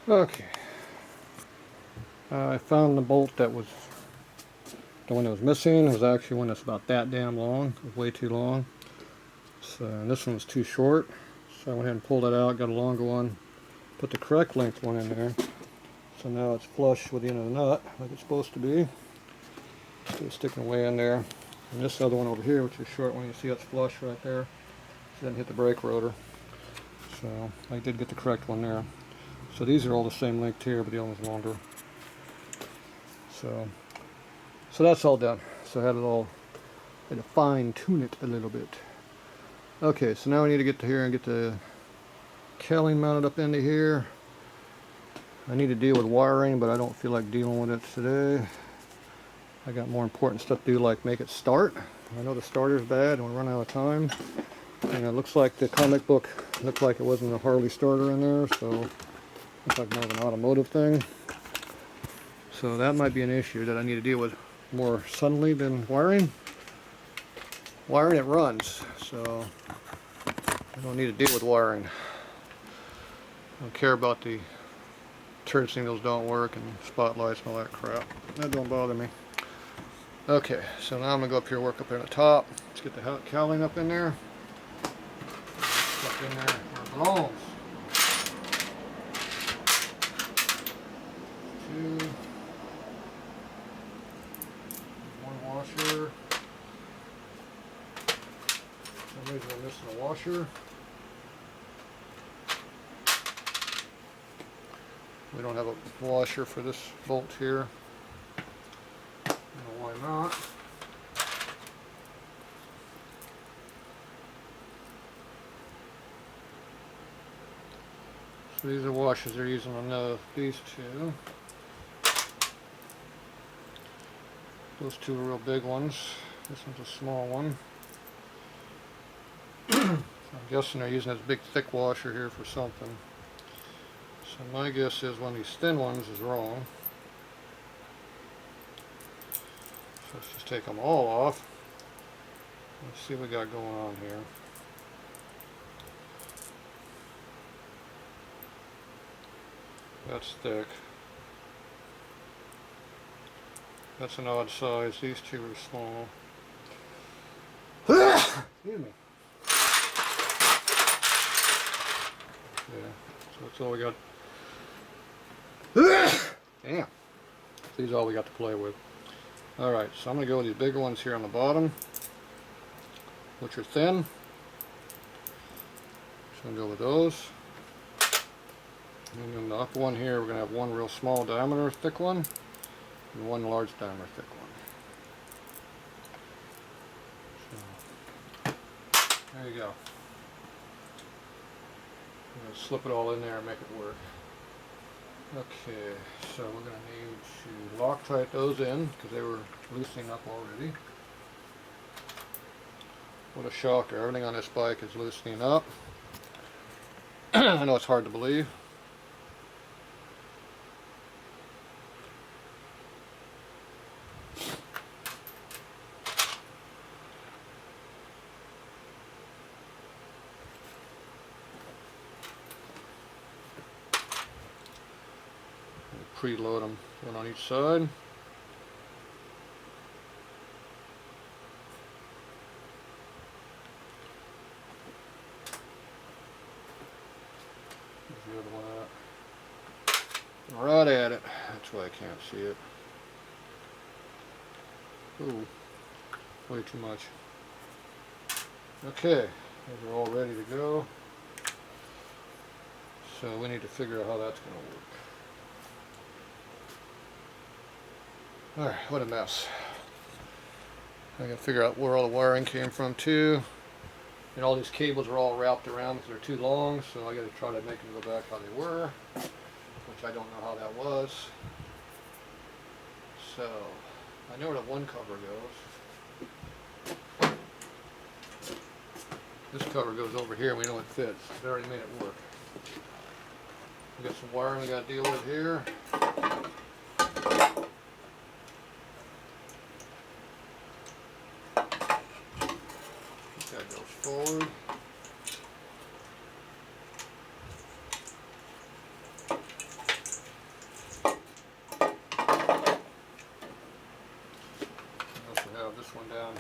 Okay. I found the bolt that was the one that was missing. It was actually one that's about that damn long. It was way too long. So this one was too short. So I went ahead and pulled it out, got a longer one, put the correct length one in there. So now it's flush with the end of the nut, like it's supposed to be. It's sticking away in there. And this other one over here, which is short one, you see it's flush right there. So it didn't hit the brake rotor. So I did get the correct one there. So these are all the same length here, but the other one's longer. So that's all done. So I had to fine tune it a little bit. Okay, so now we need to get to here and get the cowling mounted up into here. I need to deal with wiring, but I don't feel like dealing with it today. I got more important stuff to do, like make it start. I know the starter's bad and we're running out of time. And it looks like the comic book looked like it wasn't a Harley starter in there, so looks like more of an automotive thing. So that might be an issue that I need to deal with more suddenly than wiring. Wiring, it runs, so I don't need to deal with wiring. I don't care about the turn signals don't work and spotlights and all that crap. That don't bother me. Okay, so now I'm going to go up here, work up there at the top. Let's get the cowling up in there. Up in there where it belongs. 2. 1 washer. For some reason I'm missing a washer. We don't have a washer for this bolt here. I don't know why not. So these are washers they're using on these two. Those two are real big ones. This one's a small one. So I'm guessing they're using this big thick washer here for something. So my guess is one of these thin ones is wrong. So let's just take them all off. Let's see what we got going on here. That's thick. That's an odd size. These two are small. Excuse me. Yeah, so that's all we got. Damn. These are all we got to play with. Alright, so I'm going to go with these bigger ones here on the bottom, which are thin. So I'm going to go with those. And then the upper one here, we're going to have one real small diameter thick one, and one large diameter thick one. So, there you go. I'm going to slip it all in there and make it work. Okay, so we're going to need to Loctite those in because they were loosening up already. What a shocker, everything on this bike is loosening up. I know it's hard to believe. Preload them, one on each side. There's the other one out. Right at it. That's why I can't see it. Ooh, way too much. Okay, those are all ready to go. So we need to figure out how that's going to work. Alright, what a mess. I gotta figure out where all the wiring came from too. And all these cables are all wrapped around because they're too long, so I gotta try to make them go back how they were, which I don't know how that was. So, I know where the one cover goes. This cover goes over here and we know it fits. They already made it work. We got some wiring we gotta deal with here. That goes forward.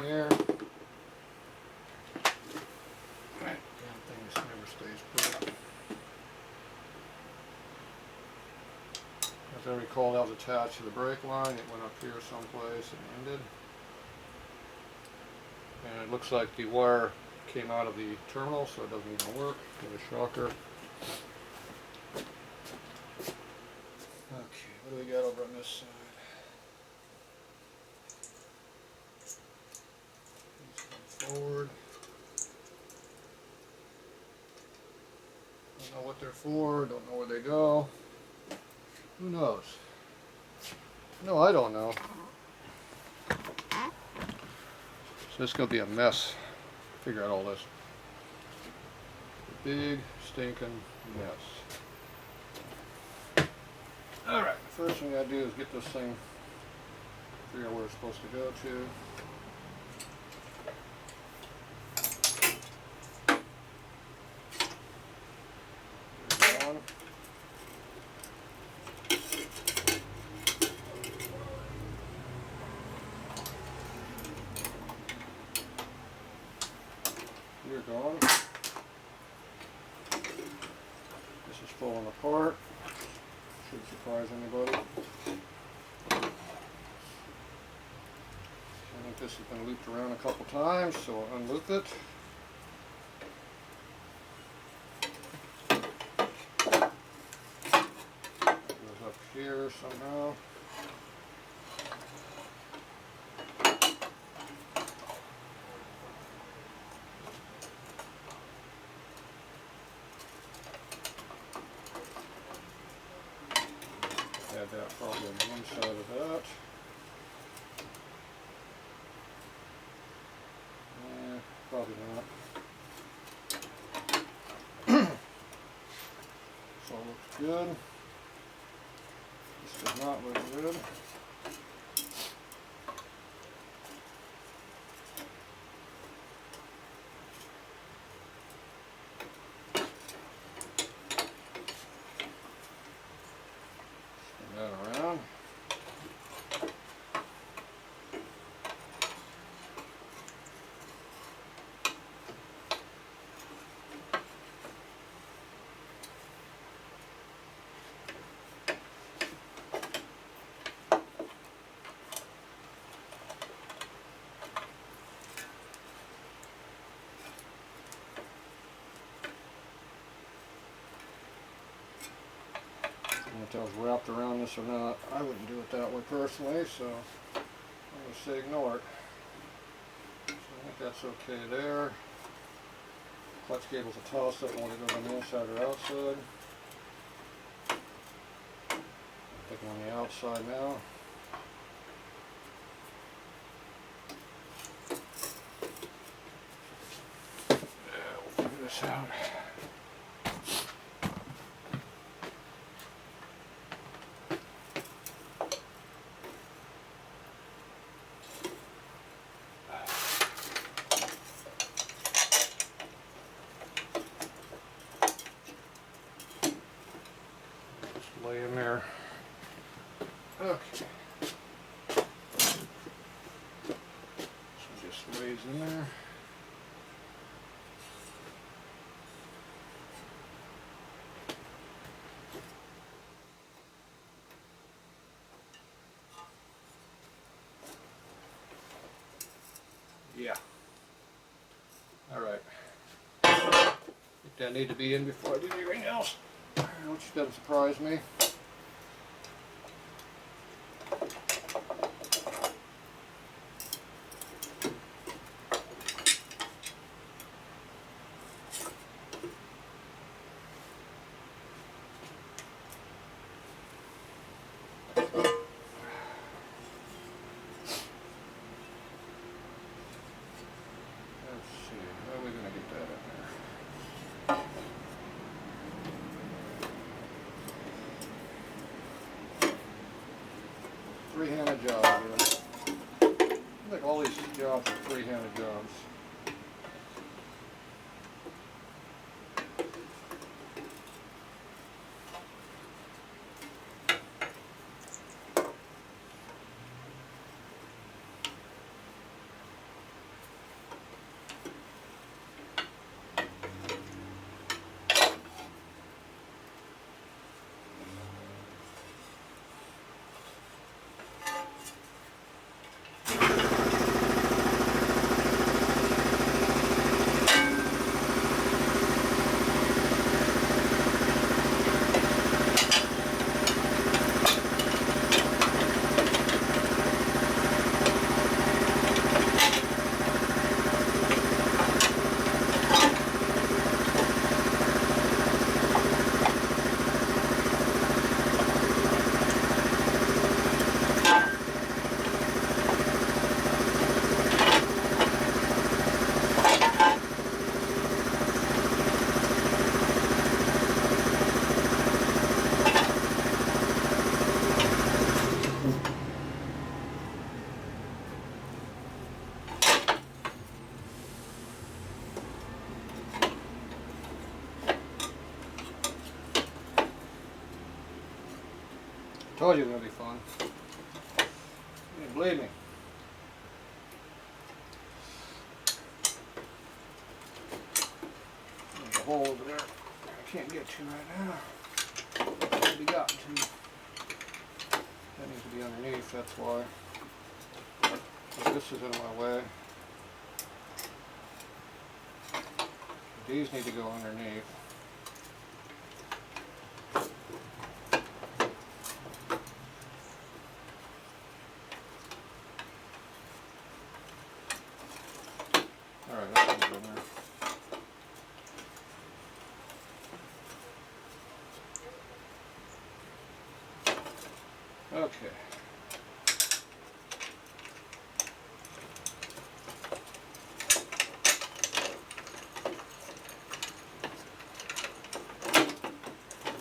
here. Damn thing just never stays put. As I recall, that was attached to the brake line. It went up here someplace and ended. And it looks like the wire came out of the terminal, so it doesn't even work. Get a shocker. Okay, what do we got over on this side? These come forward. Don't know what they're for, don't know where they go. Who knows? No, I don't know. So it's going to be a mess. Figure out all this. A big stinking mess. Alright, first thing I gotta do is get this thing, figure out where it's supposed to go to. There's one. You're gone. This is falling apart. Should surprise anybody. I think this has been looped around a couple times, so I'll unloop it. Goes up here somehow. Add that probably on the inside of that. Probably not. So it looks good. This does not look good. Spin that around. If that was wrapped around this or not, I wouldn't do it that way personally, so I'm going to say ignore it. So I think that's okay there. Clutch cable's a toss up, whether it goes on the inside or outside. Pick on the outside now. Yeah, we'll figure this out. Lay in there. Okay. So just lays in there. Yeah. All right. Think that need to be in before I do anything else. Which doesn't surprise me. Three-handed job here. I think all these jobs are three-handed jobs. Told you it was going to be fun. You didn't believe me. There's a hole over there I can't get to right now. It can't be gotten to. That needs to be underneath, that's why. So this is in my way. These need to go underneath. Alright, that one's in there. Okay.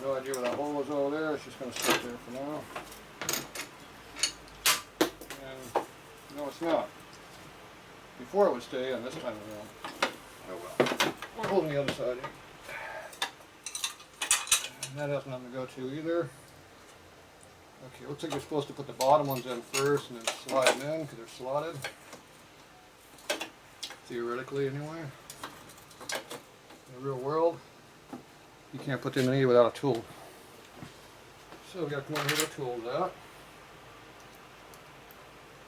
No idea where that hole is over there, it's just going to sit there for now. And no, it's not. Before it would stay in, this time it won't. Oh well. We're holding the other side in. And that has nothing to go to either. Okay, looks like you're supposed to put the bottom ones in first and then slide them in because they're slotted. Theoretically, anyway. In the real world, you can't put them in either without a tool. So we got to come over here with our tools out.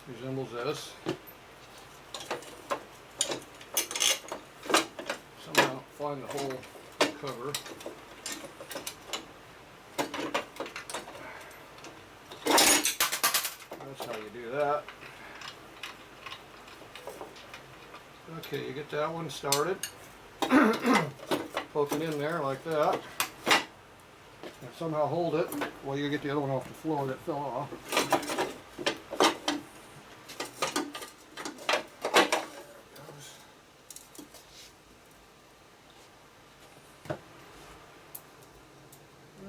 Resembles this. Somehow find the whole cover. That's how you do that. Okay, you get that one started. Poke it in there like that. And somehow hold it while you get the other one off the floor that fell off.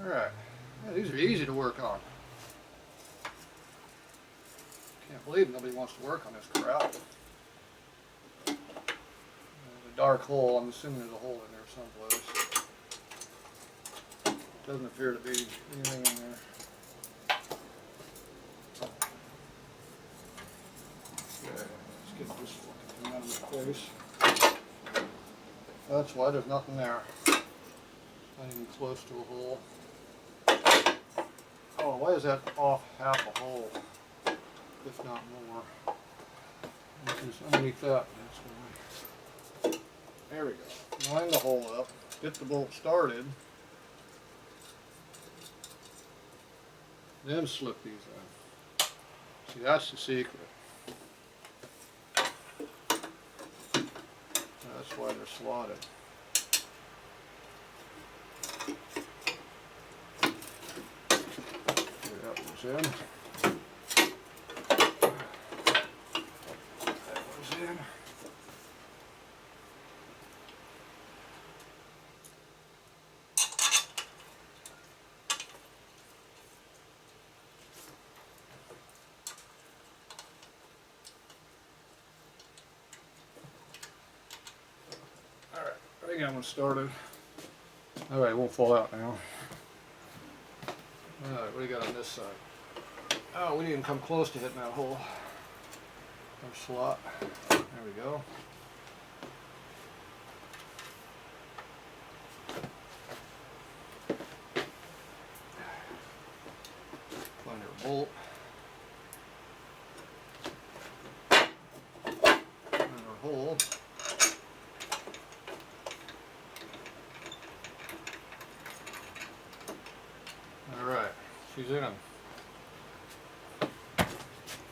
Alright, yeah, these are easy to work on. Can't believe nobody wants to work on this crap. There's a dark hole, I'm assuming there's a hole in there someplace. Doesn't appear to be anything in there. Okay, let's get this fucking thing out of my face. That's why there's nothing there. Not even close to a hole. Oh, why is that off half a hole? If not more. This is underneath that. That's why. There we go. Line the hole up. Get the bolt started. Then slip these in. See, that's the secret. That's why they're slotted. That goes in. That goes in. Alright, I got one started. Alright, it won't fall out now. Alright, what do you got on this side? Oh, we didn't even come close to hitting that hole. Or slot. There we go. Find your bolt. Find our hole. Alright, she's in.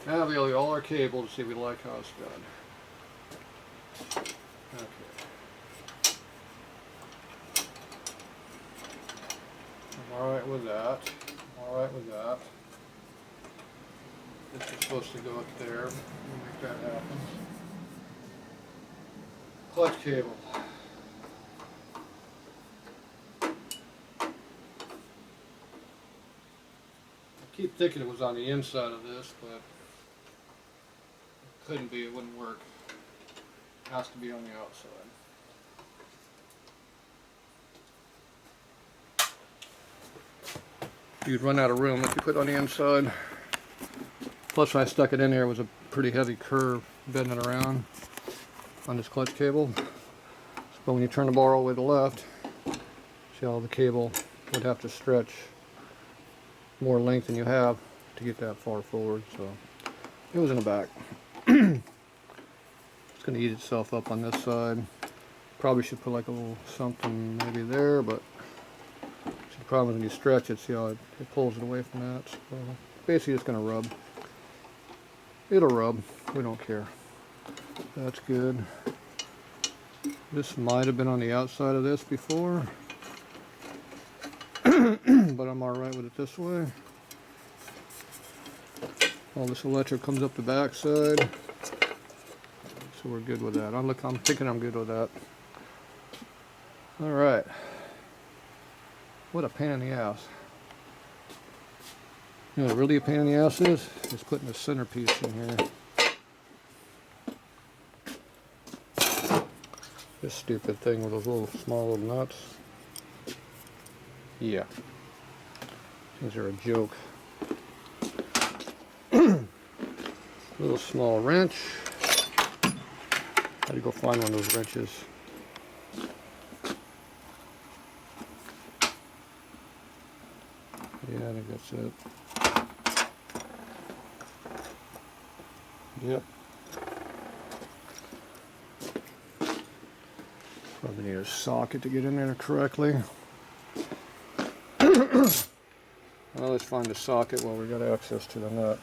Now we'll get all our cable to see if we like how it's done. Okay. I'm alright with that. I'm alright with that. This is supposed to go up there. We'll make that happen. Clutch cable. I keep thinking it was on the inside of this, but it couldn't be, it wouldn't work. It has to be on the outside. you'd run out of room if you put it on the inside. Plus when I stuck it in there, it was a pretty heavy curve bending it around on this clutch cable. But when you turn the bar all the way to the left, see how the cable would have to stretch more length than you have to get that far forward. So it was in the back. It's going to eat itself up on this side. Probably should put like a little something maybe there, but the problem is when you stretch it, see how it pulls it away from that. So basically it's going to rub. It'll rub. We don't care. That's good. This might have been on the outside of this before, but I'm alright with it this way. All this electric comes up the back side, so we're good with that. I'm thinking I'm good with that. Alright. What a pain in the ass. You know what really a pain in the ass is? Is putting the centerpiece in here. This stupid thing with those little small little nuts. Yeah. These are a joke. Little small wrench. Had to go find one of those wrenches. Yeah, I think that's it. Yep. Probably need a socket to get in there correctly. Well, let's find a socket while we got access to the nut.